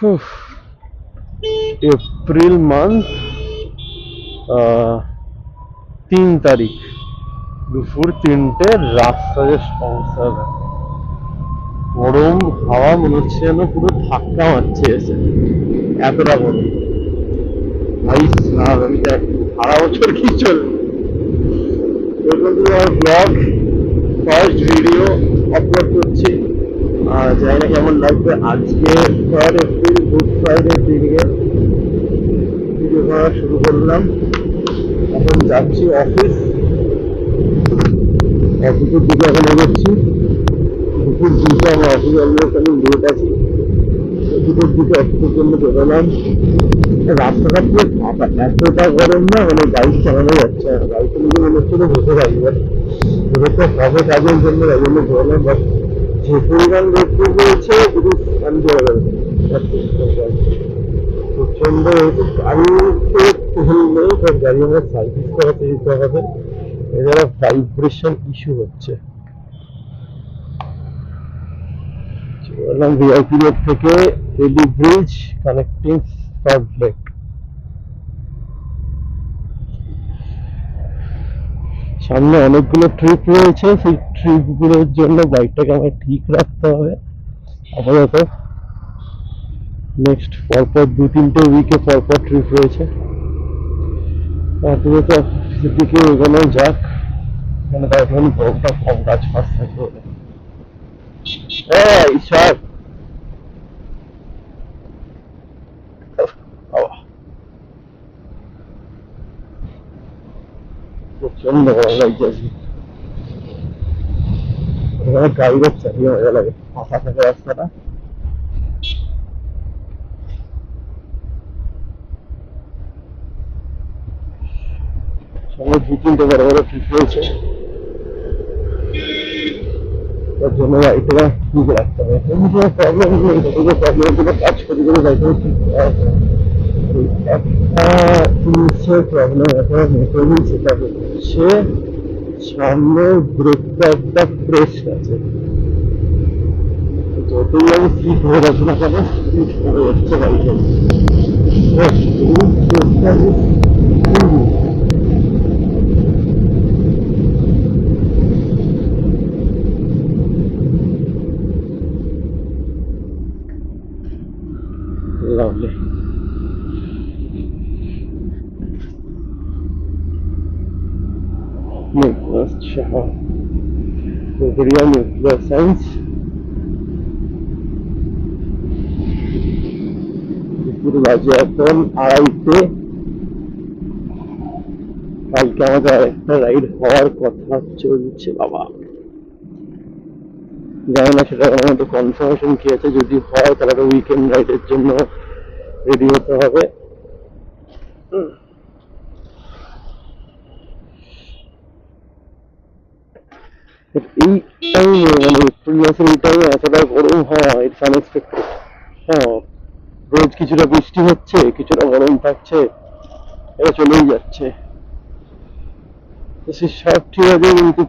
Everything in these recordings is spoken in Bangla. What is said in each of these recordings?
উফ, এপ্রিল মান্থ 3 তারিখ দুপুর 3টে, রাস্তায় সমস্যা হবে। গরম হাওয়া মনে হচ্ছে যেন পুরো ধাক্কা মারছে এসে, এতটা গরম। ভাই সাহেব, আমি দেখ সারা বছর কি চলবে। এরকম ব্লগ ফার্স্ট ভিডিও আপলোড করছি, আর জানি না কেমন লাগবে। আজকে 3 এপ্রিল গুড ফ্রাইডে দিনে ভিডিও করা শুরু করলাম। এখন যাচ্ছি অফিসের দিকে, এখন এগোচ্ছি। দুপুর 2টা, আমার অফিস অলমোস্ট আমি লেট আছি। দুপুর 2টা অফিসের জন্য বেরোলাম। রাস্তাটা পুরো ফাঁকা, এতটা গরম না, মানে বাইক চালানো যাচ্ছে না। বাইকে নিজে মনে হচ্ছিল বসে থাকি, বাট এবার তো হবে কাজের জন্য, তাই জন্য বেরোলাম। বাট যে পরিমাণ রোদ রয়েছে শুধু শান্তি হয়ে যাবে। প্রচন্ড গাড়িতে তেল নেই, তার গাড়ি আমার সার্ভিস করাতে দিতে হবে। এছাড়া ভাইব্রেশন ইস্যু হচ্ছে। বললাম ভিআইপি রোড থেকে এডি ব্রিজ কানেক্টিং সল্ট লেক। সামনে অনেকগুলো ট্রিপ রয়েছে, সেই ট্রিপ গুলোর জন্য বাইকটাকে আমার ঠিক রাখতে হবে। আপাতত নেক্সট পরপর 2-3টে উইকে পরপর ট্রিপ রয়েছে। আপাতত অফিসের দিকে এগোনো যাক, মানে তার এখন গরমটা কম, কাজ ফাঁস থাকবে বলে। হ্যাঁ ঈশ্বর, প্রচন্ড গরম লাগছে আজকে। এখানে গাড়ি যাচ্ছে, মজা লাগে, ফাঁকা থাকে রাস্তাটা। সঙ্গে 2-3টে বড় বড় ট্রিপ রয়েছে, তার জন্য গাড়িটা ঠিক রাখতে হবে। কোনো প্রবলেম নেই, যতগুলো প্রবলেমের জন্য কাজ করি করে গাড়িটা ঠিক করা হবে। একটা জিনিসের প্রবলেম এখন মেটেনি, সেটা হচ্ছে সামনে ব্রেকটা একটা প্রেস আছে। যতই আমি সিট হয়ে যাচ্ছি না কেন, সিট হয়ে যাচ্ছে গাড়িটা। এই প্রেসটা লাভলি। আচ্ছা, Korea Nuclear Science। দুপুর বাজে এখন 2:30। কালকে আমাদের আরেকটা রাইড হওয়ার কথা চলছে বাবা, জানি না সেটা আমার মধ্যে কনফার্মেশন কি আছে। যদি হয় তাহলে তো উইকেন্ড রাইডের জন্য রেডি হতে হবে। এই টাইমে, মানে এপ্রিল মাসের এই টাইমে এতটা গরম হওয়া, ইটস আনএক্সপেক্টেড। হ্যাঁ, রোজ কিছুটা বৃষ্টি হচ্ছে, কিছুটা গরম থাকছে, এটা চলেই যাচ্ছে। তো সে সব ঠিক আছে, কিন্তু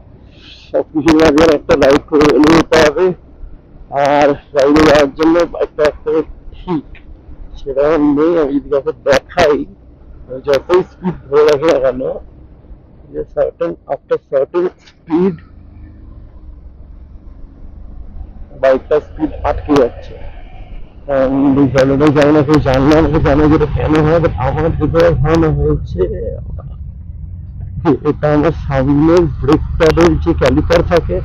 সবকিছুর মাঝে একটা রাইড করে বেরিয়ে যেতে হবে। আর রাইডে যাওয়ার জন্য বাইকটা একটা ঠিক সেটা নেই। আমি যদি কাউকে দেখাই, যতই স্পিড ধরে রাখি না কেন, যে আফটার সার্টেন স্পিড বাইকটা স্পিড আটকে যাচ্ছে। বিষয়টা জানি না, কেউ জানলে আমাকে জানে যেটা কেন হয়। বাট আমার যেটা ধারণা হয়েছে, এটা আমার সামনের ব্রেক প্যাডের যে ক্যালিপার থাকে,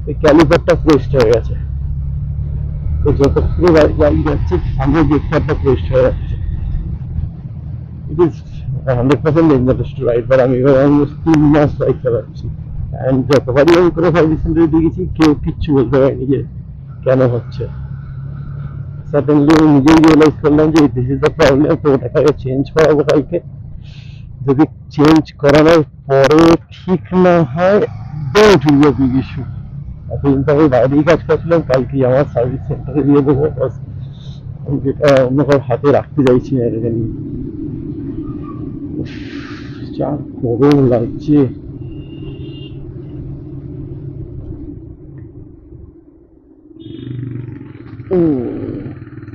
ওই ক্যালিপারটা প্রেসড হয়ে গেছে। তো যতক্ষণ গাড়ি যাচ্ছে সামনে ব্রেক প্যাডটা প্রেসড হয়ে যাচ্ছে। It is 100% dangerous to ride. But আমি এবার অলমোস্ট 3 মাস বাইক চালাচ্ছি, অ্যান্ড যতবারই আমি করে সার্ভিস সেন্টারে দিয়ে গেছি, কেউ কিচ্ছু বলতে পারেনি যে কেন হচ্ছে। সাডেনলি আমি নিজেই রিয়েলাইজ করলাম যে দিস ইজ দ্য প্রবলেম। তো ওটাকে চেঞ্জ করাবো কালকে। যদি চেঞ্জ করানোর পরে ঠিক না হয়, don't is a big issue. এতদিন তো আমি বাইরেই কাজ করছিলাম, কালকেই আমার সার্ভিস সেন্টারে দিয়ে দেবো। আমি যেটা অন্য কারোর হাতে রাখতে চাইছি না এটা নিয়ে। যা গরম লাগছে।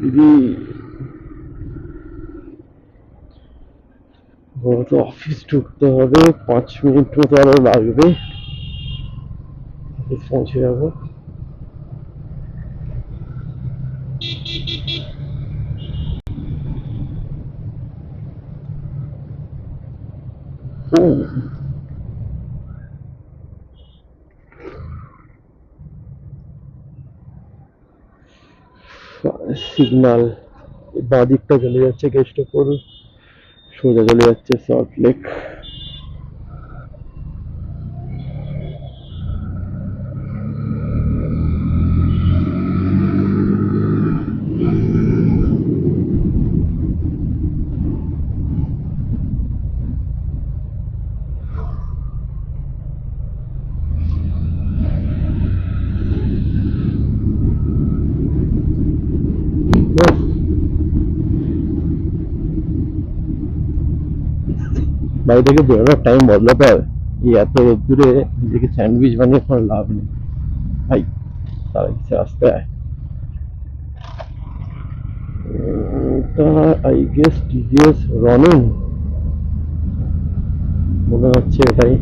দিদি তো অফিস ঢুকতে হবে, 5 মিনিট মতো আরো লাগবে, অফিস পৌঁছে যাবো। সিগনাল বাঁ দিকটা চলে যাচ্ছে কেষ্টপুর, সোজা চলে যাচ্ছে সল্ট লেক। বাড়ি থেকে বেরোনোর টাইম বদলাতে হবে, এই এত রোদ্দুরে নিজেকে স্যান্ডউইচ বানিয়ে কোনো লাভ নেই ভাই, তার কিছু আসতে হয়। এটা আই গেস টিভিএস রনিং মনে হচ্ছে এটাই।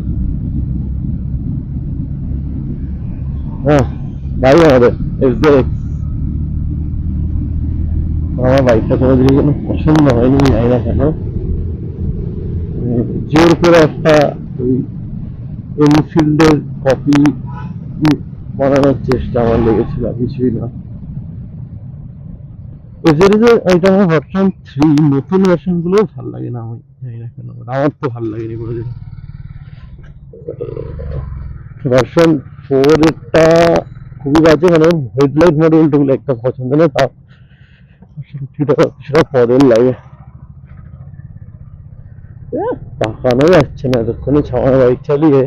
হ্যাঁ ভাই আমাদের এসজেএক্স, আমার বাইকটা কোনোদিনই কোনো পছন্দ হয়নি, জানি না কেন। জোর করে একটা ওই এনফিল্ডের কপি বানানোর চেষ্টা আমার লেগেছিল, কিছুই না। এসজেএক্স এটা আমার ভার্সন 3, নতুন ভার্সন গুলো ভালো লাগে না, আমি জানি না কেন, আমার তো ভালো লাগেনি কোনোদিন। ভার্সন 4 এরটা খুবই বাজে, মানে হেডলাইট মডেলগুলো একটা পছন্দ না, তা সেটা পরের লাগে। তাকানো যাচ্ছে না এতক্ষণে ছাওয়া বাইক চালিয়ে।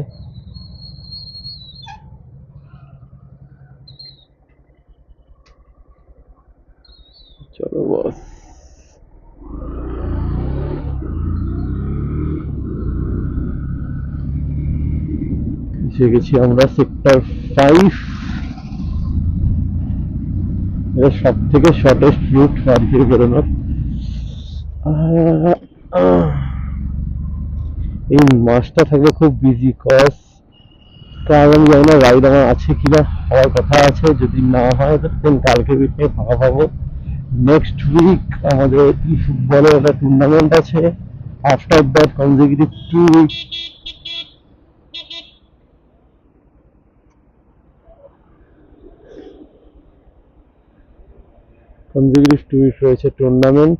চলো বস, এসে গেছি আমরা সেক্টর 5। এটা সব থেকে শর্টেস্ট রুট বাড়ি থেকে বেরোনোর। এই মাসটা থাকলে খুব বিজি, কজ কারণ আমি জানি না রাইড আমার আছে কিনা, হওয়ার কথা আছে, যদি না হয় তো কালকে উইকে ফাঁকা পাবো। নেক্সট উইক আমাদের ই ফুটবলের একটা টুর্নামেন্ট আছে, আফটার দ্যাট কনজিকিউটিভ 2 উইক রয়েছে টুর্নামেন্ট।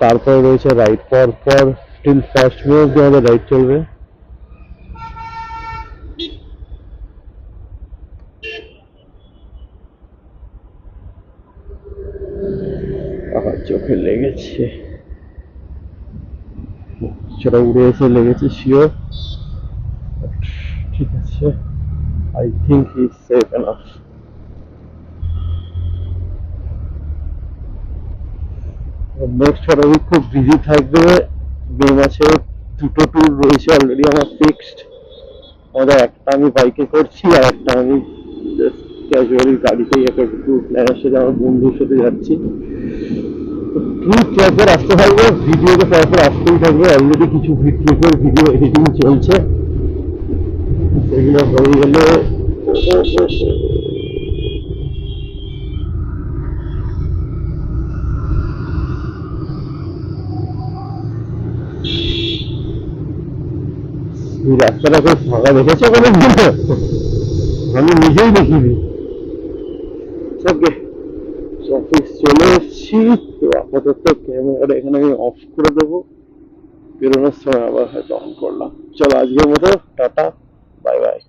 তারপরে রয়েছে রাইড, পর পর টিল 1 মে অব্দি আমাদের রাইড চলবে। আমার চোখে লেগেছে, সেটা উড়ে এসে লেগেছে শিওর, ঠিক আছে। I think he is safe enough. Next week খুব বিজি থাকবে, মে মাসে 2টো ট্যুর রয়েছে অলরেডি আমার ফিক্সড। আমাদের একটা আমি বাইকে করছি, আর একটা আমি জাস্ট ক্যাজুয়ালি গাড়িতে একটা ট্যুর প্ল্যানের সাথে আমার বন্ধুর সাথে যাচ্ছি। ট্যুর পরপর আসতে থাকবে, ভিডিওতে পরপর আসতেই থাকবে। অলরেডি কিছু ভিডিও এডিটিং চলছে, সেগুলো হয়ে গেলে রাস্তাটা খুব ফাঁকা দেখেছে অনেকদিন, আমি নিজেই দেখিনি। ওকে, অফিস চলে এসেছি, তো আপাতত ক্যামেরাটা এখানে আমি অফ করে দেবো, বেরোনোর সময় আবার হয়তো অন করলাম। চলো আজকের মতো টাটা, বাই বাই।